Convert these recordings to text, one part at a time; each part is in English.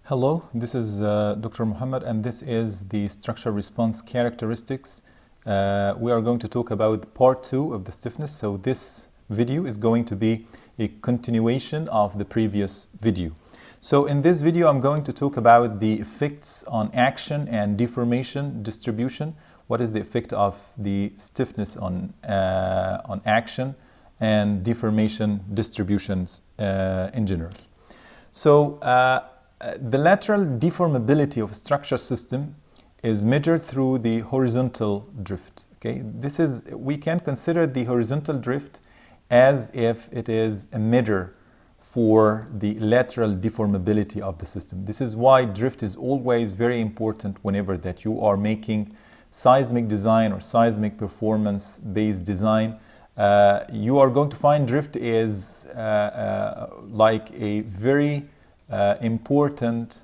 Hello, this is Dr. Muhammad, and this is the structure response characteristics. We are going to talk about part 2 of the stiffness. So this video is going to be a continuation of the previous video. So in this video, I'm going to talk about the effects on action and deformation distribution. What is the effect of the stiffness on action and deformation distributions in general? So the lateral deformability of a structure system is measured through the horizontal drift. Okay, we can consider the horizontal drift as if it is a measure for the lateral deformability of the system. This is why drift is always very important whenever that you are making seismic design or seismic performance based design. You are going to find drift is like a very important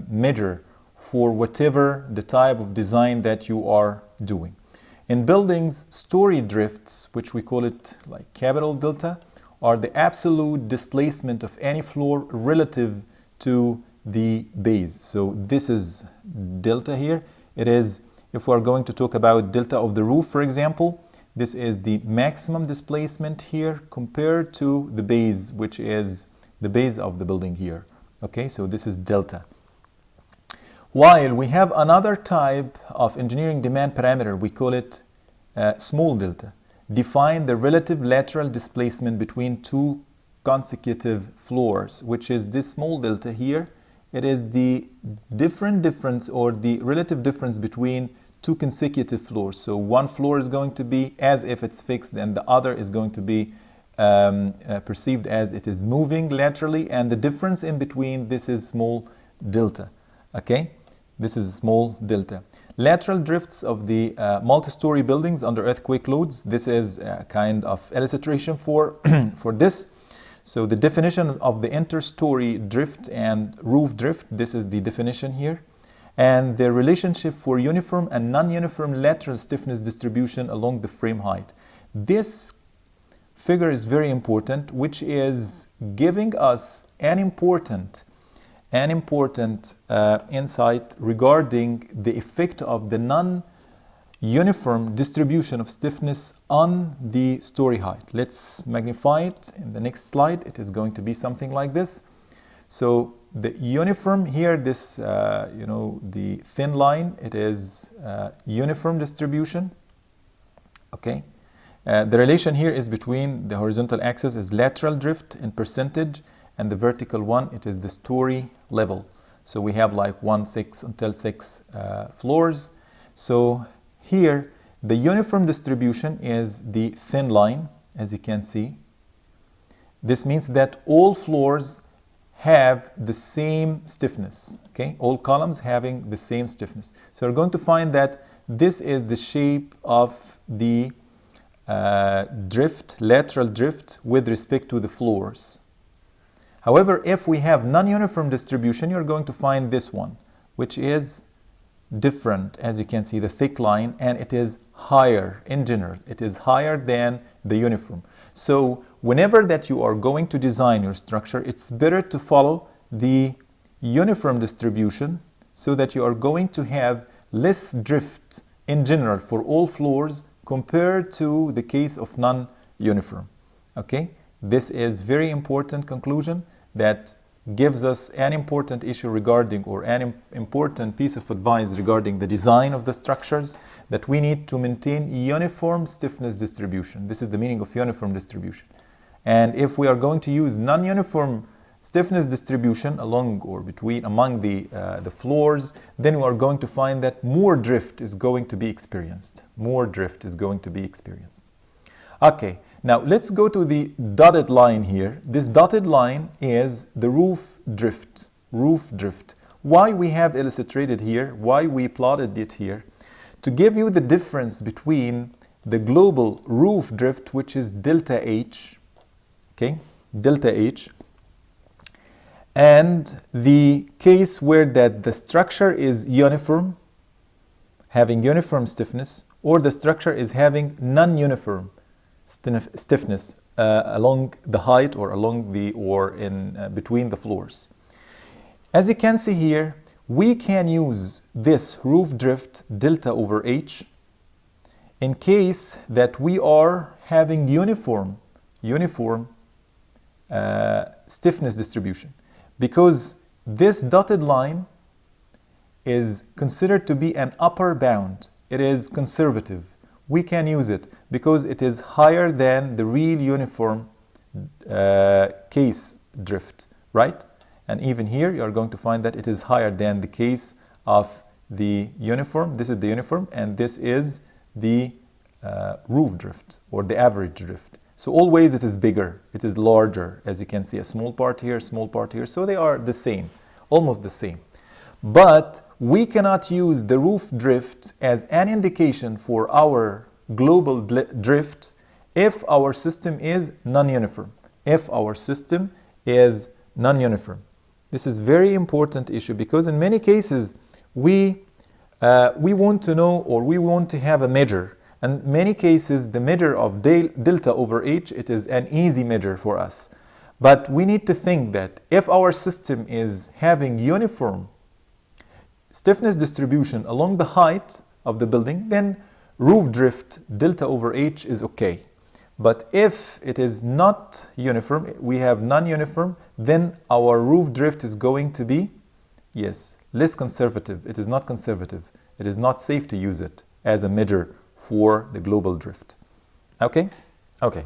measure for whatever the type of design that you are doing. In buildings, story drifts, which we call it like capital delta, are the absolute displacement of any floor relative to the base. So this is delta here. It is, if we're going to talk about delta of the roof, for example, this is the maximum displacement here compared to the base, which is the base of the building here. Okay, so this is delta. While we have another type of engineering demand parameter, we call it small delta. Define the relative lateral displacement between two consecutive floors, which is this small delta here. It is the difference or the relative difference between two consecutive floors. So one floor is going to be as if it's fixed and the other is going to be perceived as it is moving laterally, and the difference in between, this is small delta. Okay, this is small delta. Lateral drifts of the multi-story buildings under earthquake loads. This is a kind of illustration for for this. So the definition of the inter-story drift and roof drift, this is the definition here, and the relationship for uniform and non-uniform lateral stiffness distribution along the frame height. This figure is very important, which is giving us an important insight regarding the effect of the non-uniform distribution of stiffness on the story height. Let's magnify it in the next slide. It is going to be something like this. So the uniform here, this the thin line, it is uniform distribution. Okay. The relation here is between the horizontal axis is lateral drift in percentage, and the vertical one, it is the story level. So we have like 1/6 until 6 floors. So here the uniform distribution is the thin line, as you can see. This means that all floors have the same stiffness. Okay, all columns having the same stiffness. So we're going to find that this is the shape of the lateral drift with respect to the floors. However, if we have non-uniform distribution, you're going to find this one, which is different, as you can see, the thick line, and it is higher in general. It is higher than the uniform. So whenever that you are going to design your structure, it's better to follow the uniform distribution so that you are going to have less drift in general for all floors compared to the case of non-uniform. Okay, this is very important conclusion that gives us an important issue regarding, or an important piece of advice regarding the design of the structures, that we need to maintain uniform stiffness distribution. This is the meaning of uniform distribution. And if we are going to use non-uniform stiffness distribution among the floors, then we are going to find that more drift is going to be experienced. More drift is going to be experienced. Okay, now let's go to the dotted line here. This dotted line is the roof drift. Roof drift. Why we have illustrated here, why we plotted it here, to give you the difference between the global roof drift, which is delta H, okay, delta H, and the case where that the structure is uniform, having uniform stiffness, or the structure is having non-uniform stiffness along the height or along the, or in between the floors. As you can see here, we can use this roof drift delta over H in case that we are having uniform stiffness distribution, because this dotted line is considered to be an upper bound. It is conservative. We can use it because it is higher than the real uniform case drift, right? And even here you are going to find that it is higher than the case of the uniform. This is the uniform, and this is the roof drift or the average drift. So always it is bigger, it is larger. As you can see, a small part here, small part here. So they are the same, almost the same. But we cannot use the roof drift as an indication for our global drift if our system is non-uniform. If our system is non-uniform. This is very important issue, because in many cases we want to know, or we want to have a measure. And in many cases the measure of delta over H, it is an easy measure for us. But we need to think that if our system is having uniform stiffness distribution along the height of the building, then roof drift delta over H is okay. But if it is not uniform, we have non-uniform, then our roof drift is going to be, yes, less conservative. It is not conservative. It is not safe to use it as a measure for the global drift. Okay? Okay.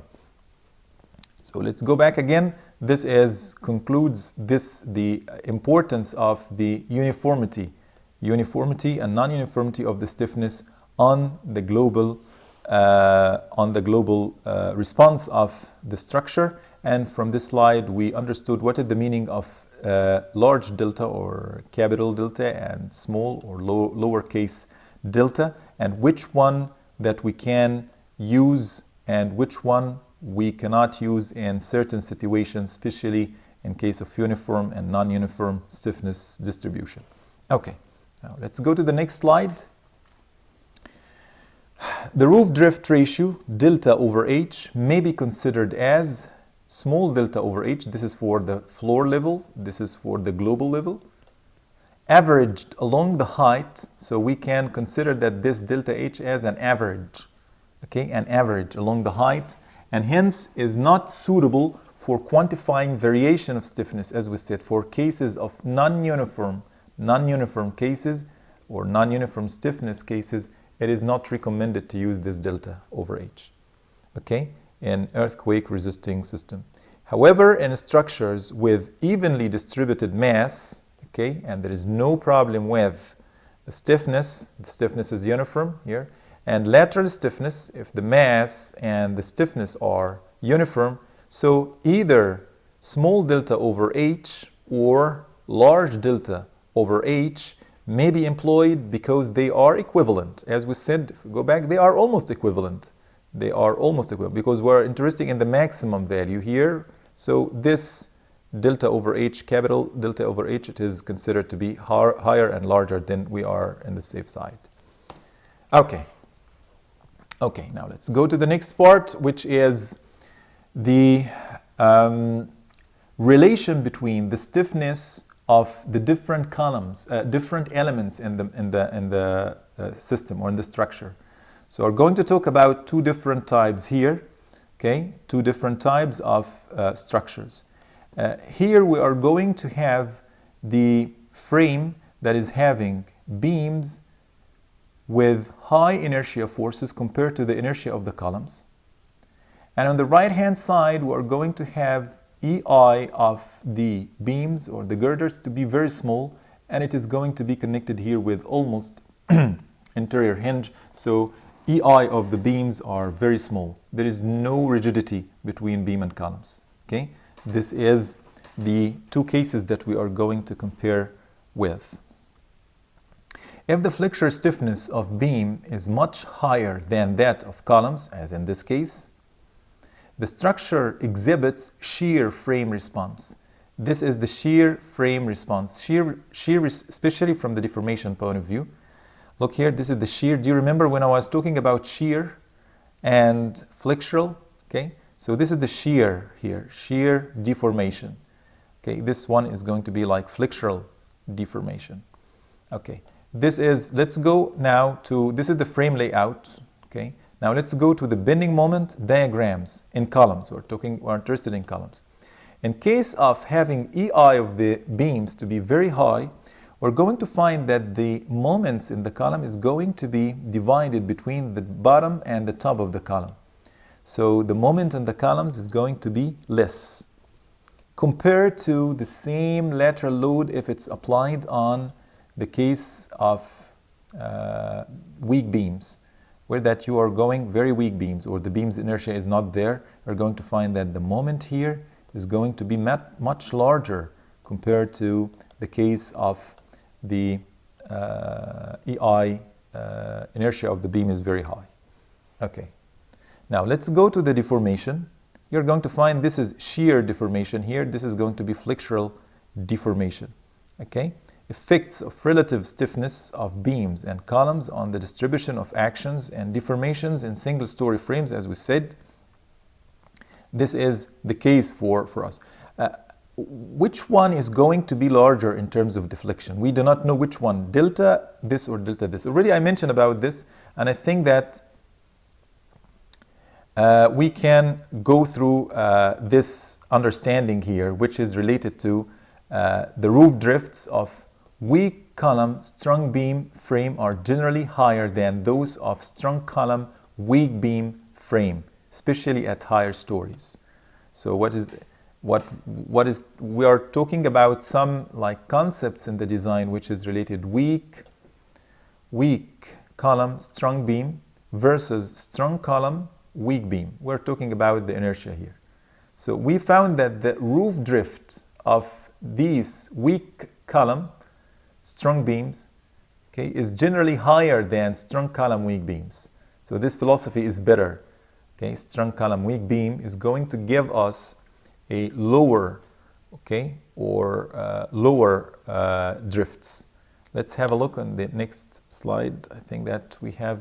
So let's go back again. This concludes the importance of the uniformity and non-uniformity of the stiffness on the global response of the structure. And from this slide we understood what is the meaning of large delta or capital delta and small or lowercase delta, and which one that we can use and which one we cannot use in certain situations, especially in case of uniform and non-uniform stiffness distribution. Okay, now let's go to the next slide. The roof drift ratio, delta over H, may be considered as small delta over H. This is for the floor level. This is for the global level. Averaged along the height, so we can consider that this delta H as an average. Okay, an average along the height, and hence is not suitable for quantifying variation of stiffness, as we said, for cases of non-uniform cases or non-uniform stiffness cases. It is not recommended to use this delta over H, okay, in earthquake resisting system. However, in structures with evenly distributed mass, okay, and there is no problem with the stiffness is uniform here, and lateral stiffness, if the mass and the stiffness are uniform, so either small delta over H or large delta over H may be employed because they are equivalent. As we said, if we go back, they are almost equivalent. They are almost equivalent because we're interested in the maximum value here. So this delta over H, capital delta over H, it is considered to be higher and larger than we are in the safe side. Okay. Okay, now let's go to the next part, which is the relation between the stiffness of the different columns, different elements in the system or in the structure. So we're going to talk about two different types here, okay? Two different types of structures. Here we are going to have the frame that is having beams with high inertia forces compared to the inertia of the columns. And on the right hand side, we are going to have EI of the beams or the girders to be very small, and it is going to be connected here with almost interior hinge. So EI of the beams are very small. There is no rigidity between beam and columns. Okay, this is the two cases that we are going to compare with. If the flexure stiffness of beam is much higher than that of columns, as in this case, the structure exhibits shear frame response. This is the shear frame response. Shear, especially from the deformation point of view. Look here, this is the shear. Do you remember when I was talking about shear and flexural? Okay, so this is the shear here, shear deformation. Okay, this one is going to be like flexural deformation. Okay, let's go now to, this is the frame layout. Okay, now let's go to the bending moment diagrams in columns. We're interested in columns. In case of having EI of the beams to be very high, we're going to find that the moments in the column is going to be divided between the bottom and the top of the column. So the moment in the columns is going to be less compared to the same lateral load if it's applied on the case of weak beams, where that you are going very weak beams or the beam's inertia is not there. We're going to find that the moment here is going to be much larger compared to the case of the EI inertia of the beam is very high. Okay, now let's go to the deformation. You're going to find this is shear deformation here. This is going to be flexural deformation. Okay, effects of relative stiffness of beams and columns on the distribution of actions and deformations in single-story frames, as we said. This is the case for us. Which one is going to be larger in terms of deflection? We do not know which one, delta this or delta this. Already I mentioned about this, and I think that we can go through this understanding here, which is related to the roof drifts of weak column strong beam frame are generally higher than those of strong column weak beam frame, especially at higher stories. So we are talking about some like concepts in the design which is related weak column strong beam versus strong column weak beam. We're talking about the inertia here. So we found that the roof drift of these weak column strong beams, okay, is generally higher than strong column weak beams. So this philosophy is better. Okay, strong column weak beam is going to give us a lower, okay, or lower drifts. Let's have a look on the next slide. I think that we have.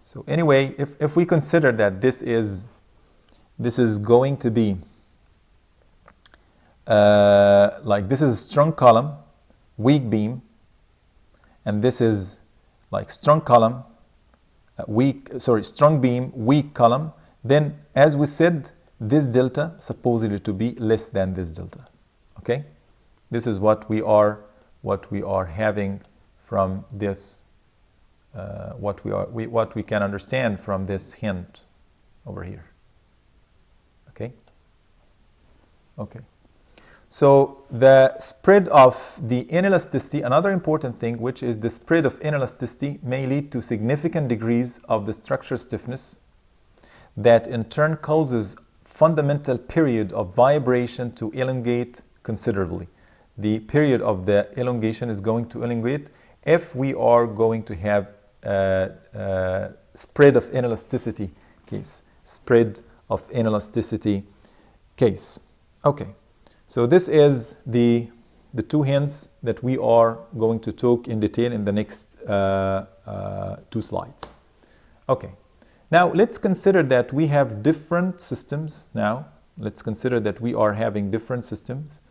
So anyway, if we consider that this is going to be like this is strong column, weak beam, and this is like strong column, strong beam, weak column, then as we said, this delta supposedly to be less than this delta. Okay, this is what we are having from this. What we can understand from this hint over here. Okay. Okay. So the spread of the inelasticity, another important thing, which is the spread of inelasticity may lead to significant degrees of the structure stiffness that in turn causes fundamental period of vibration to elongate considerably. The period of the elongation is going to elongate if we are going to have spread of inelasticity case. Spread of inelasticity case. Okay. So this is the two hints that we are going to talk in detail in the next 2 slides. Okay. Now let's consider that we have different systems now. Let's consider that we are having different systems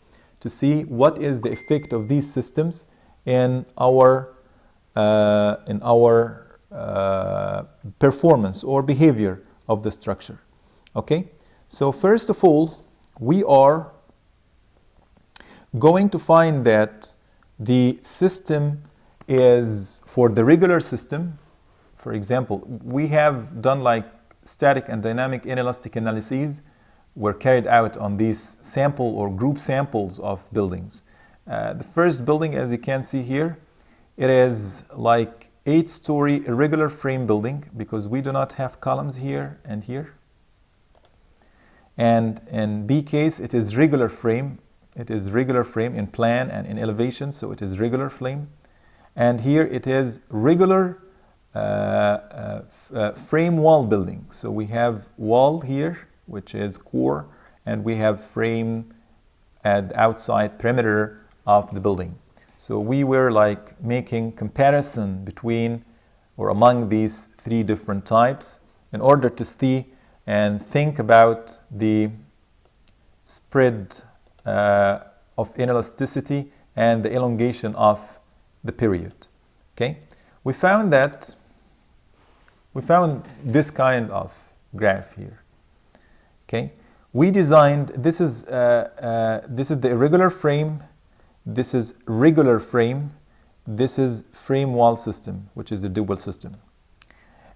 to see what is the effect of these systems in our performance or behavior of the structure. Okay. So first of all, we are going to find that the system is, for the regular system, for example, we have done like static and dynamic inelastic analyses were carried out on these sample or group samples of buildings. The first building, as you can see here, it is like 8-story irregular frame building because we do not have columns here and here. And in B case, it is regular frame. It is regular frame in plan and in elevation, so it is regular frame. And here it is regular frame wall building. So we have wall here, which is core, and we have frame at the outside perimeter of the building. So we were like making comparison between or among these 3 different types in order to see and think about the spread of inelasticity and the elongation of the period. Okay, we found this kind of graph here. Okay, we designed, this is the irregular frame, this is regular frame, this is frame wall system, which is the dual system.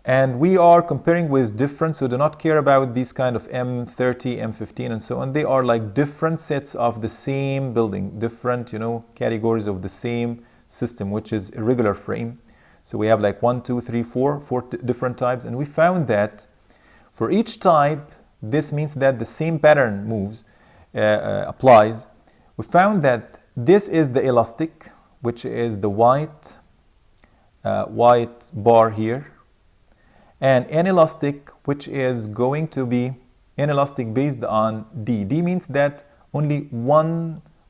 And we are comparing with different, so do not care about these kind of M30, M15 and so on. They are like different sets of the same building, different, categories of the same system, which is irregular frame. So we have like 1, 2, 3, 4 different types. And we found that for each type, this means that the same pattern moves, applies. We found that this is the elastic, which is the white bar here, and inelastic, which is going to be inelastic based on D. D means that only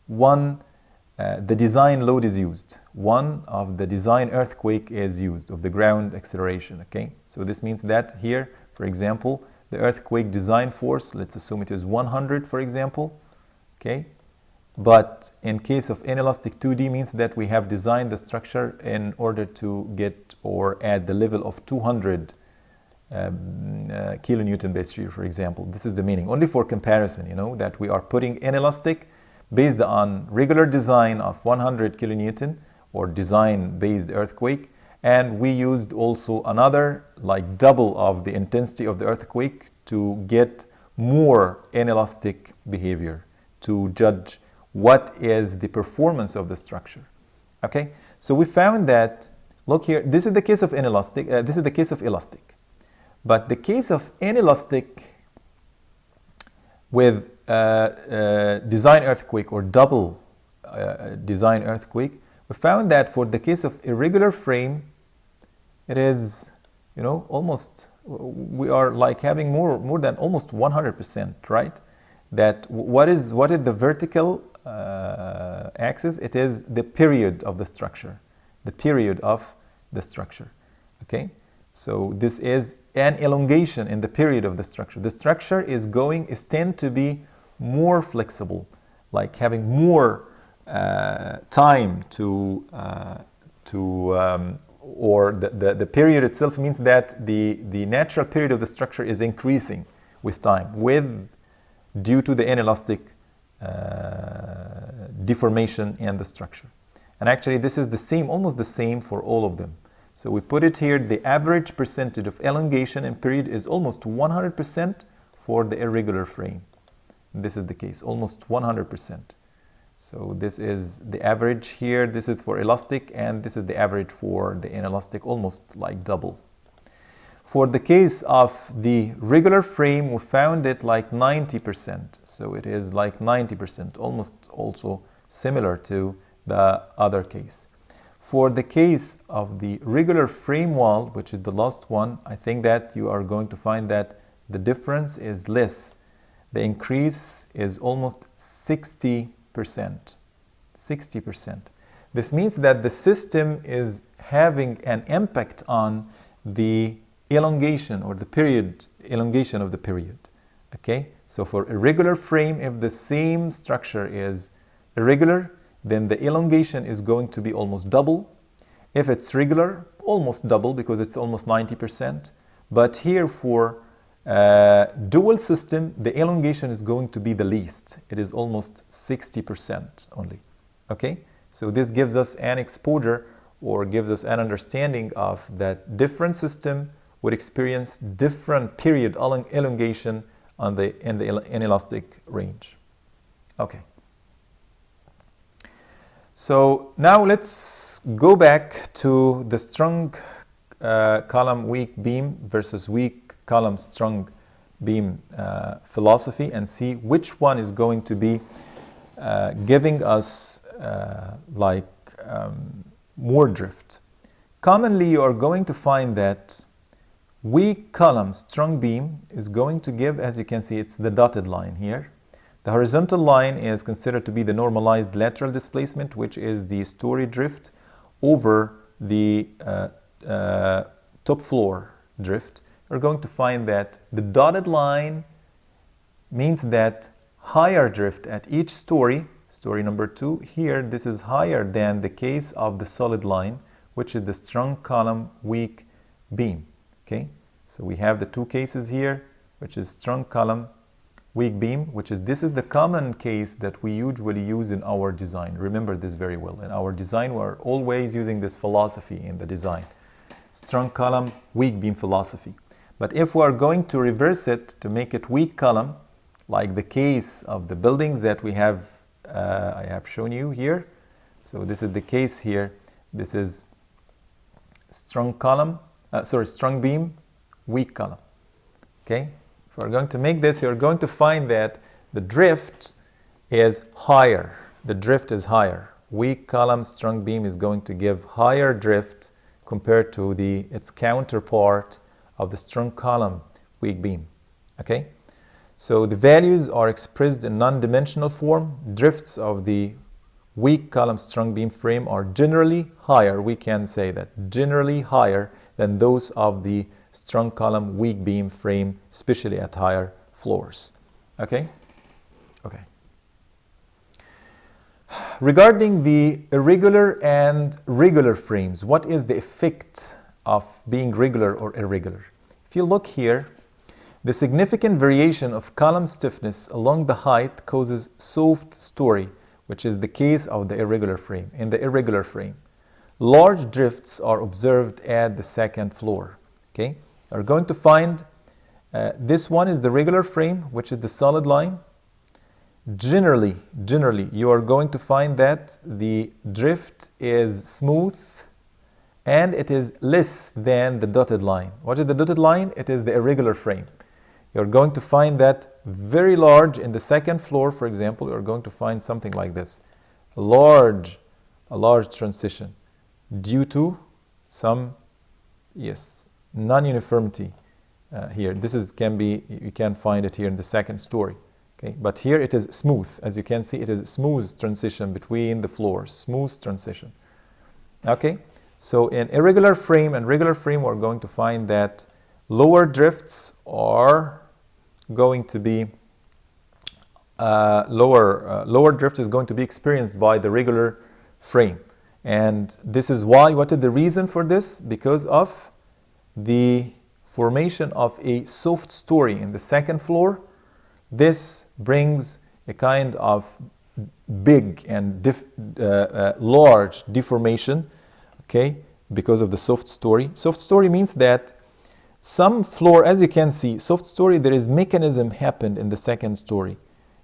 the design load is used. One of the design earthquake is used, of the ground acceleration, okay? So this means that here, for example, the earthquake design force, let's assume it is 100, for example, okay? But in case of inelastic 2D means that we have designed the structure in order to get or add the level of 200 kilonewton base year, for example. This is the meaning. Only for comparison, that we are putting inelastic based on regular design of 100 kilonewton or design based earthquake, and we used also another like double of the intensity of the earthquake to get more inelastic behavior to judge what is the performance of the structure. Okay, so we found that, look here, this is the case of inelastic, this is the case of elastic. But the case of inelastic with design earthquake or double design earthquake, we found that for the case of irregular frame, it is, almost, we are like having more than almost 100%, right? That what is the vertical axis? It is the period of the structure, the period of the structure, okay? So this is an elongation in the period of the structure. The structure tend to be more flexible, like having more time or the period itself means that the natural period of the structure is increasing with time, due to the inelastic deformation in the structure. And actually this is the same, almost the same for all of them. So we put it here, the average percentage of elongation in period is almost 100% for the irregular frame. This is the case, almost 100%. So this is the average here, this is for elastic, and this is the average for the inelastic, almost like double. For the case of the regular frame, we found it like 90%. So it is like 90%, almost also similar to the other case. For the case of the regular frame wall, which is the last one, I think that you are going to find that the difference is less. The increase is almost 60%. 60%. This means that the system is having an impact on the elongation or the period, elongation of the period. Okay? So for irregular frame, if the same structure is irregular, then the elongation is going to be almost double. If it's regular, almost double because it's almost 90%. But here for dual system, the elongation is going to be the least. It is almost 60% only. Okay? So this gives us an exposure or gives us an understanding of that different system would experience different period elongation in the inelastic range. Okay. So now let's go back to the strong column weak beam versus weak column strong beam philosophy and see which one is going to be giving us more drift. Commonly you are going to find that weak column strong beam is going to give, as you can see, it's the dotted line here. The horizontal line is considered to be the normalized lateral displacement, which is the story drift over the top floor drift. We're going to find that the dotted line means that higher drift at each story story number 2. Here, this is higher than the case of the solid line, which is the strong column, weak beam. Okay, so we have the two cases here, which is strong column, weak beam, this is the common case that we usually use in our design. Remember this very well. In our design, we're always using this philosophy in the design. Strong column, weak beam philosophy. But if we are going to reverse it to make it weak column, like the case of the buildings that we have, I have shown you here. So this is the case here. This is strong column, strong beam, weak column. Okay. If we're going to make this, you're going to find that the drift is higher. The drift is higher. Weak column, strong beam is going to give higher drift compared to its counterpart of the strong column, weak beam. Okay? So the values are expressed in non-dimensional form. Drifts of the weak column, strong beam frame are generally higher. We can say that. Generally higher than those of the strong column, weak beam frame, especially at higher floors. Okay? Okay. Regarding the irregular and regular frames, what is the effect of being regular or irregular? If you look here, the significant variation of column stiffness along the height causes soft story, which is the case of the irregular frame. In the irregular frame, large drifts are observed at the second floor. Okay? We're going to find this one is the regular frame, which is the solid line. Generally, you are going to find that the drift is smooth and it is less than the dotted line. What is the dotted line? It is the irregular frame. You're going to find that very large in the second floor, for example. You're going to find something like this. A large transition due to some, non-uniformity here. You can find it here in the second story. Okay, but here it is smooth. As you can see, it is a smooth transition between the floors, smooth transition. Okay, so in irregular frame and regular frame, we're going to find that lower drifts are going to be lower drift is going to be experienced by the regular frame, and this is why. What is the reason for this? Because of the formation of a soft story in the second floor. This brings a kind of big and large deformation, okay, because of the soft story. Soft story means that some floor, as you can see, soft story, there is mechanism happened in the second story.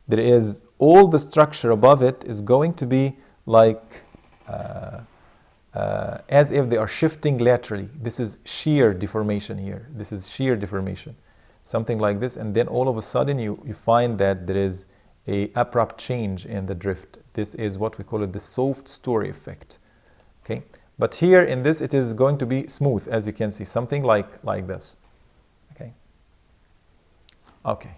There is all the structure above it is going to be like as if they are shifting laterally. This is shear deformation here. This is shear deformation. Something like this, and then all of a sudden you find that there is a abrupt change in the drift. This is what we call it the soft story effect. Okay, but here in this it is going to be smooth, as you can see, something like this. Okay.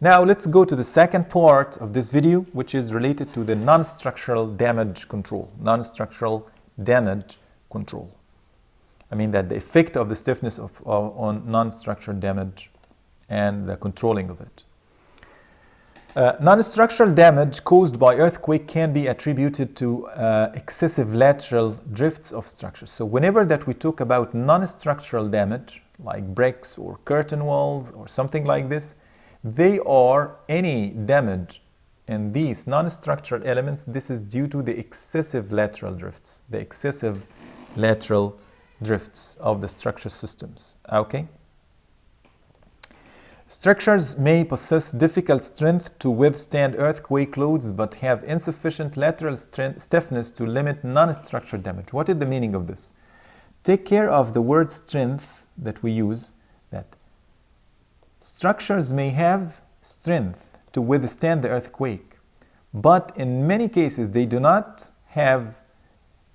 Now let's go to the second part of this video, which is related to the non-structural damage control. Non-structural damage control. I mean that the effect of the stiffness on non-structural damage and the controlling of it. Non-structural damage caused by earthquake can be attributed to excessive lateral drifts of structures. So whenever that we talk about non-structural damage, like bricks or curtain walls or something like this, they are any damage in these non-structural elements. This is due to the excessive lateral drifts, the excessive lateral drifts of the structure systems. Okay. Structures may possess difficult strength to withstand earthquake loads but have insufficient lateral stiffness to limit non-structural damage. What is the meaning of this? Take care of the word strength that we use, that structures may have strength to withstand the earthquake, but in many cases they do not have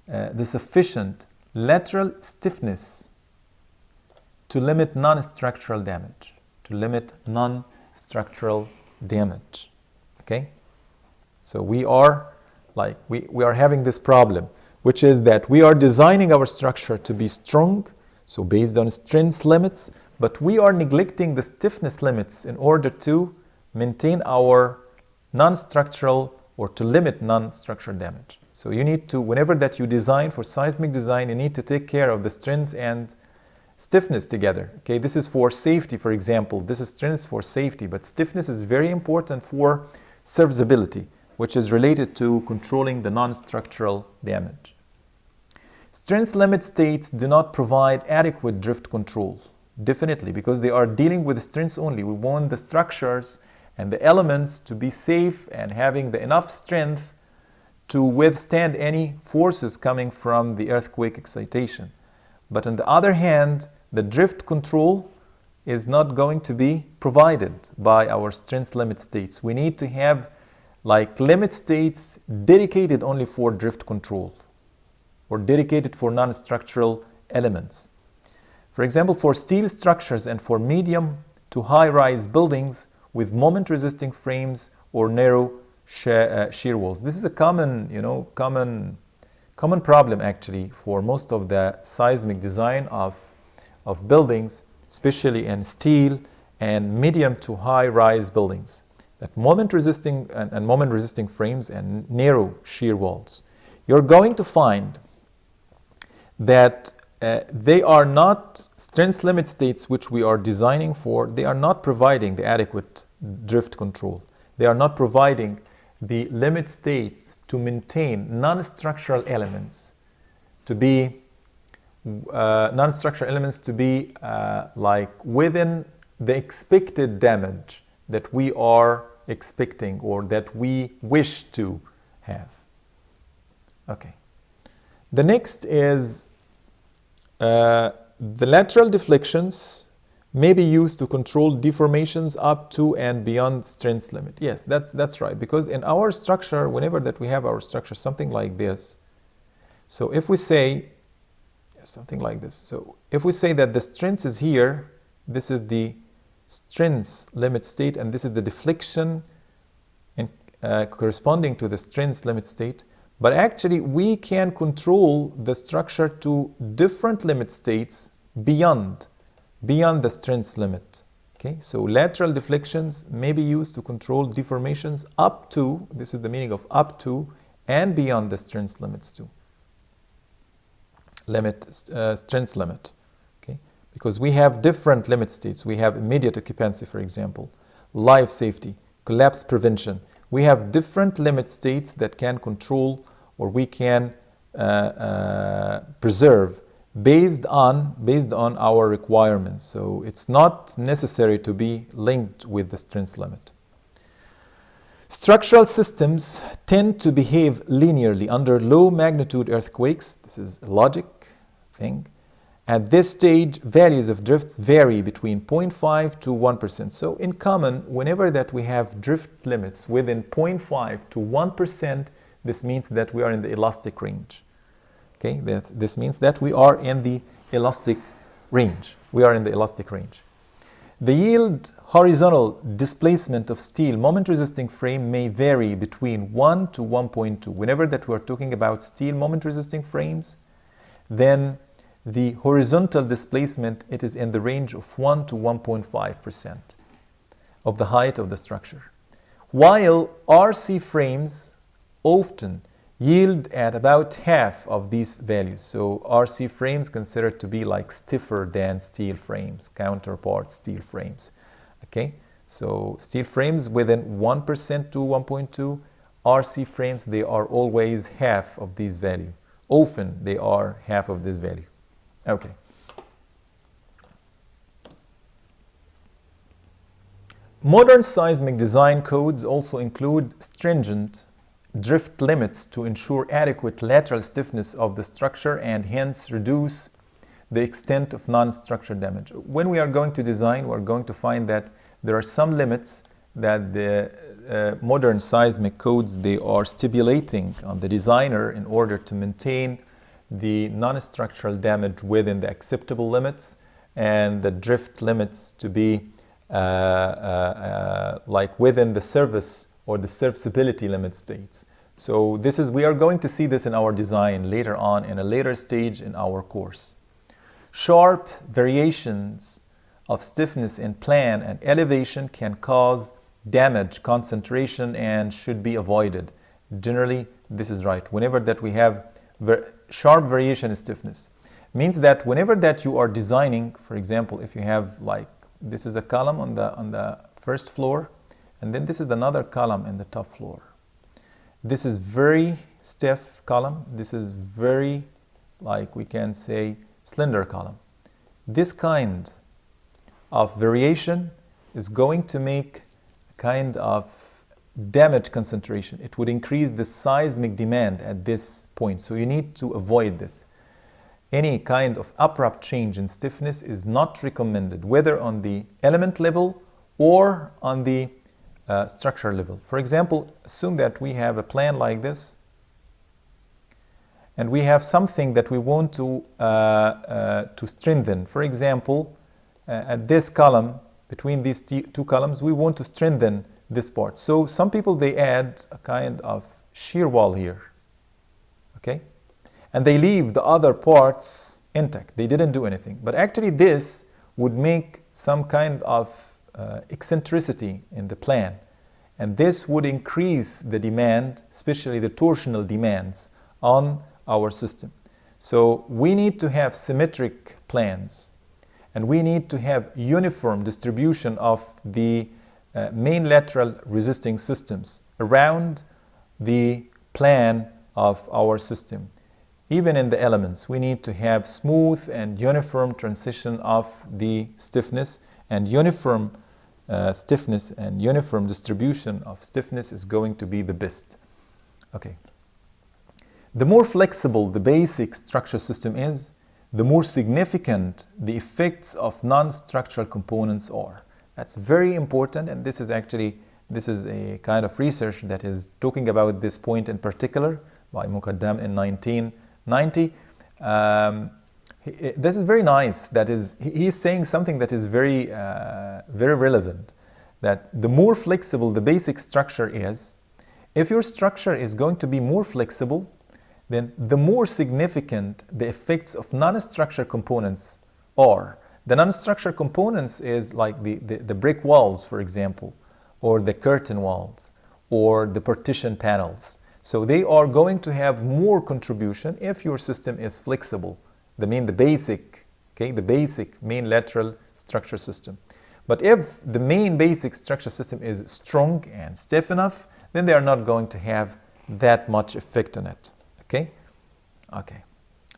the sufficient lateral stiffness to limit non-structural damage. Okay, so we are having this problem, which is that we are designing our structure to be strong, so based on strength limits, but we are neglecting the stiffness limits in order to maintain our non-structural or to limit non-structural damage. So you need to, whenever that you design for seismic design, you need to take care of the strength and stiffness together. Okay, this is for safety, for example. This is strength for safety, but stiffness is very important for serviceability, which is related to controlling the non-structural damage. Strength limit states do not provide adequate drift control, definitely, because they are dealing with strengths only. We want the structures and the elements to be safe and having the enough strength to withstand any forces coming from the earthquake excitation. But on the other hand, the drift control is not going to be provided by our strength limit states. We need to have like limit states dedicated only for drift control or dedicated for non-structural elements. For example, for steel structures and for medium to high-rise buildings with moment-resisting frames or narrow shear walls. This is a common problem actually for most of the seismic design of buildings, especially in steel and medium to high-rise buildings. That moment-resisting and moment-resisting frames and narrow shear walls. You're going to find that they are not strength limit states which we are designing for. They are not providing the adequate drift control. They are not providing the limit states to maintain non-structural elements to be like within the expected damage that we are expecting or that we wish to have. Okay. The next is the lateral deflections may be used to control deformations up to and beyond strength limit. Yes, that's right. Because in our structure, whenever that we have our structure, something like this. So if we say something like this. So if we say that the strength is here, this is the strength limit state, and this is the deflection in, corresponding to the strength limit state. But actually, we can control the structure to different limit states beyond the strength limit. Okay, so lateral deflections may be used to control deformations up to, this is the meaning of up to, and beyond the strength limits too. Strength limit. Okay, because we have different limit states. We have immediate occupancy, for example, life safety, collapse prevention. We have different limit states that can control or we can preserve based on our requirements. So it's not necessary to be linked with the strength limit. Structural systems tend to behave linearly under low magnitude earthquakes. This is a logic thing. At this stage, values of drifts vary between 0.5 to 1%. So in common, whenever that we have drift limits within 0.5 to 1%, this means that we are in the elastic range. Okay, this means that we are in the elastic range. The yield horizontal displacement of steel moment-resisting frame may vary between 1 to 1.2. Whenever that we are talking about steel moment-resisting frames, then the horizontal displacement, it is in the range of 1 to 1.5% of the height of the structure. While RC frames often yield at about half of these values. So RC frames considered to be like stiffer than steel frames, counterpart steel frames. Okay, so steel frames within 1% to 1.2, RC frames, they are always half of this value. Often they are half of this value. Okay. Modern seismic design codes also include stringent drift limits to ensure adequate lateral stiffness of the structure and hence reduce the extent of non-structural damage. When we are going to design, we are going to find that there are some limits that the modern seismic codes, they are stipulating on the designer in order to maintain the non-structural damage within the acceptable limits and the drift limits to be like within the service or the serviceability limit states. So we are going to see this in our design later on in a later stage in our course. Sharp variations of stiffness in plan and elevation can cause damage concentration and should be avoided. generally this is right. Whenever that we have sharp variation in stiffness, means that whenever that you are designing, for example, if you have like this is a column on the first floor, and then this is another column in the top floor. This is very stiff column. This is very, like we can say, slender column. This kind of variation is going to make a kind of damage concentration. It would increase the seismic demand at this point. So you need to avoid this. Any kind of abrupt change in stiffness is not recommended, whether on the element level or on the structure level. For example, assume that we have a plan like this, and we have something that we want to strengthen. For example, at this column, between these two columns, we want to strengthen this part. So some people, they add a kind of shear wall here, okay? And they leave the other parts intact. They didn't do anything. But actually this would make some kind of eccentricity in the plan. And this would increase the demand, especially the torsional demands on our system. So we need to have symmetric plans, and we need to have uniform distribution of the main lateral resisting systems around the plan of our system. Even in the elements, we need to have smooth and uniform transition of the stiffness, and uniform stiffness and uniform distribution of stiffness is going to be the best. Okay. The more flexible the basic structure system is, the more significant the effects of non-structural components are. That's very important, and this is a kind of research that is talking about this point in particular by Muqaddam in 1990. This is very nice. That is, he is saying something that is very relevant, that the more flexible the basic structure is, if your structure is going to be more flexible, then the more significant the effects of non-structural components are. The non-structural components is like the brick walls, for example, or the curtain walls, or the partition panels. So they are going to have more contribution if your system is flexible. The basic main lateral structure system. But if the main basic structure system is strong and stiff enough, then they are not going to have that much effect on it. Okay.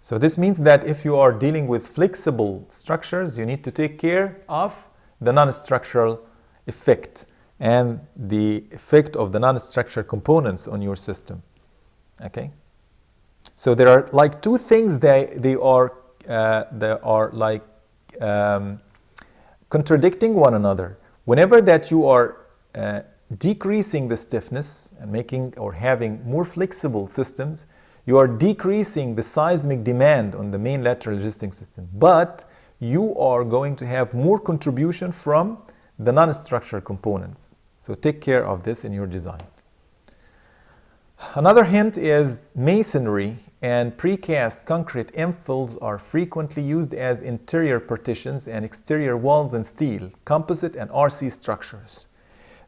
So this means that if you are dealing with flexible structures, you need to take care of the non-structural effect and the effect of the non-structural components on your system. Okay. So there are like two things they are like contradicting one another. Whenever that you are decreasing the stiffness and making or having more flexible systems, you are decreasing the seismic demand on the main lateral resisting system, but you are going to have more contribution from the non-structural components. So take care of this in your design. Another hint is masonry and precast concrete infills are frequently used as interior partitions and exterior walls in steel, composite, and RC structures.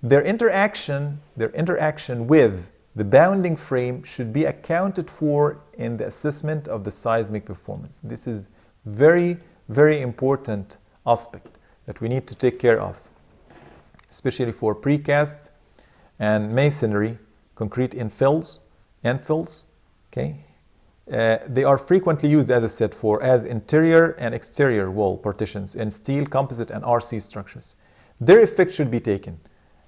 Their interaction with the bounding frame should be accounted for in the assessment of the seismic performance. This is very, very important aspect that we need to take care of, especially for precast and masonry concrete infills. Okay, they are frequently used, as I said, as interior and exterior wall partitions in steel, composite, and RC structures. Their effect should be taken.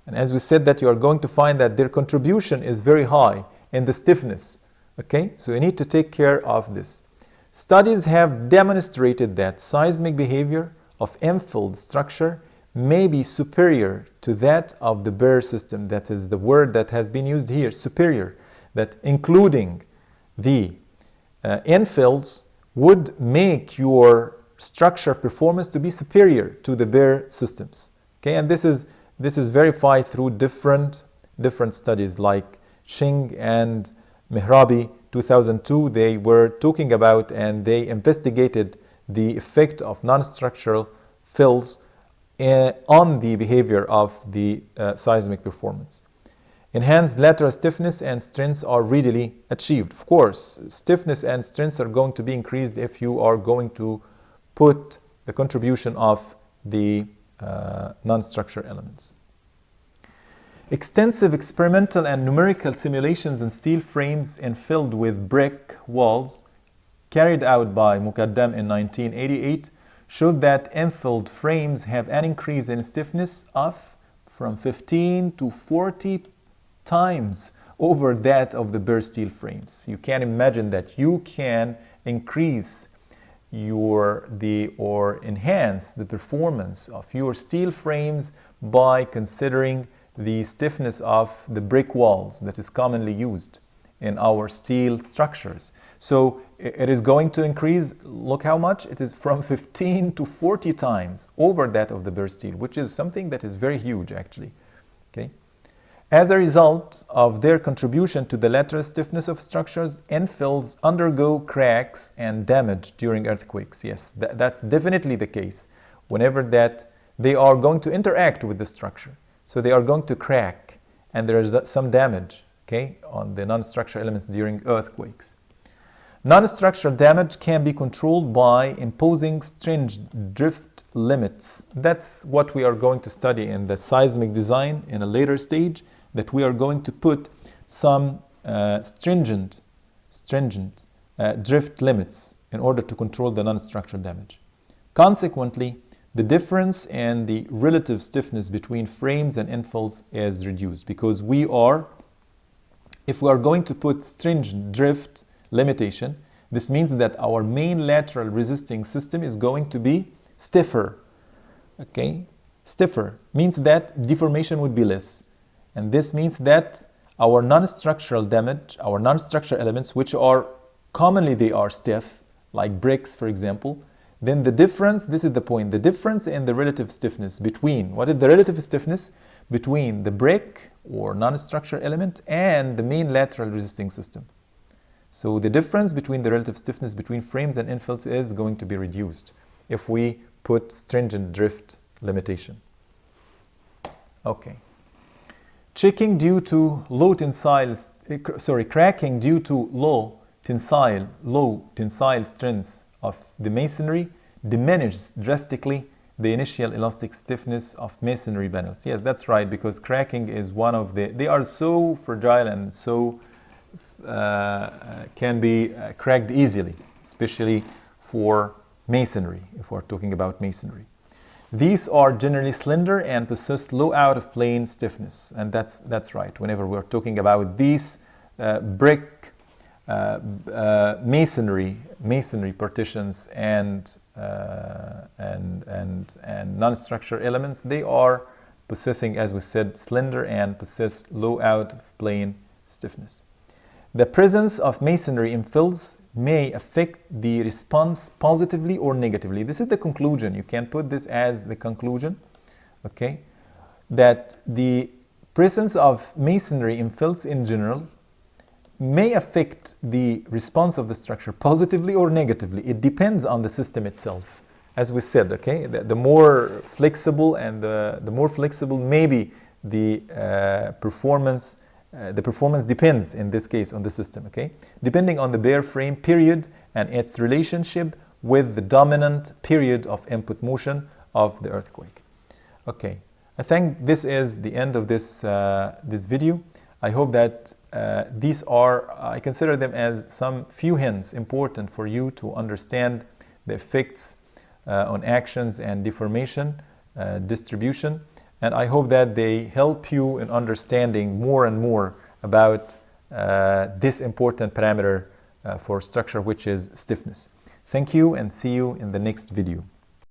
And as we said, that you are going to find that their contribution is very high in the stiffness. Okay, so you need to take care of this. Studies have demonstrated that seismic behavior of infilled structure may be superior to that of the bare system. That is the word that has been used here, superior, that including the infills would make your structure performance to be superior to the bare systems. Okay, and this is verified through different studies like Shing and Mehrabi 2002. They were talking about and they investigated the effect of non-structural fills on the behavior of the seismic performance. Enhanced lateral stiffness and strength are readily achieved. Of course, stiffness and strength are going to be increased if you are going to put the contribution of the non-structure elements. Extensive experimental and numerical simulations in steel frames infilled with brick walls carried out by Mukaddam in 1988 showed that infilled frames have an increase in stiffness of from 15 to 40 times over that of the bare steel frames. You can imagine that you can increase or enhance the performance of your steel frames by considering the stiffness of the brick walls that is commonly used in our steel structures. So it is going to increase, look how much, it is from 15 to 40 times over that of the bare steel, which is something that is very huge actually. Okay. As a result of their contribution to the lateral stiffness of structures, infills undergo cracks and damage during earthquakes. Yes, that's definitely the case. Whenever that they are going to interact with the structure, so they are going to crack, and there is some damage, okay, on the non-structural elements during earthquakes. Non-structural damage can be controlled by imposing stringent drift limits. That's what we are going to study in the seismic design in a later stage, that we are going to put some stringent drift limits in order to control the non-structural damage. Consequently, the difference in the relative stiffness between frames and infills is reduced, because if we are going to put stringent drift limitation, this means that our main lateral resisting system is going to be stiffer. Okay, stiffer means that deformation would be less, and this means that our non-structural damage, our non-structural elements, which are commonly they are stiff, like bricks for example, then the difference, this is the point, the difference in the relative stiffness between, what is the relative stiffness between the brick or non-structural element and the main lateral resisting system. So the difference between the relative stiffness between frames and infills is going to be reduced if we put stringent drift limitation. Okay. Cracking due to low tensile strengths of the masonry diminishes drastically the initial elastic stiffness of masonry panels. Yes, that's right, because cracking is one of they are so fragile and so can be cracked easily, especially for masonry, if we're talking about masonry. These are generally slender and possess low out-of-plane stiffness, and that's right. Whenever we're talking about these brick masonry partitions and non-structural elements, they are possessing, as we said, slender and possess low out-of-plane stiffness. The presence of masonry infills may affect the response positively or negatively. This is the conclusion. You can put this as the conclusion, okay? That the presence of masonry infills in general may affect the response of the structure positively or negatively. It depends on the system itself, as we said, okay? The more flexible and the more flexible maybe the performance depends in this case on the system, okay? Depending on the bare frame period and its relationship with the dominant period of input motion of the earthquake. Okay, I think this is the end of this video. I hope that these are, I consider them as some few hints important for you to understand the effects on actions and deformation distribution. And I hope that they help you in understanding more and more about this important parameter for structure, which is stiffness. Thank you, and see you in the next video.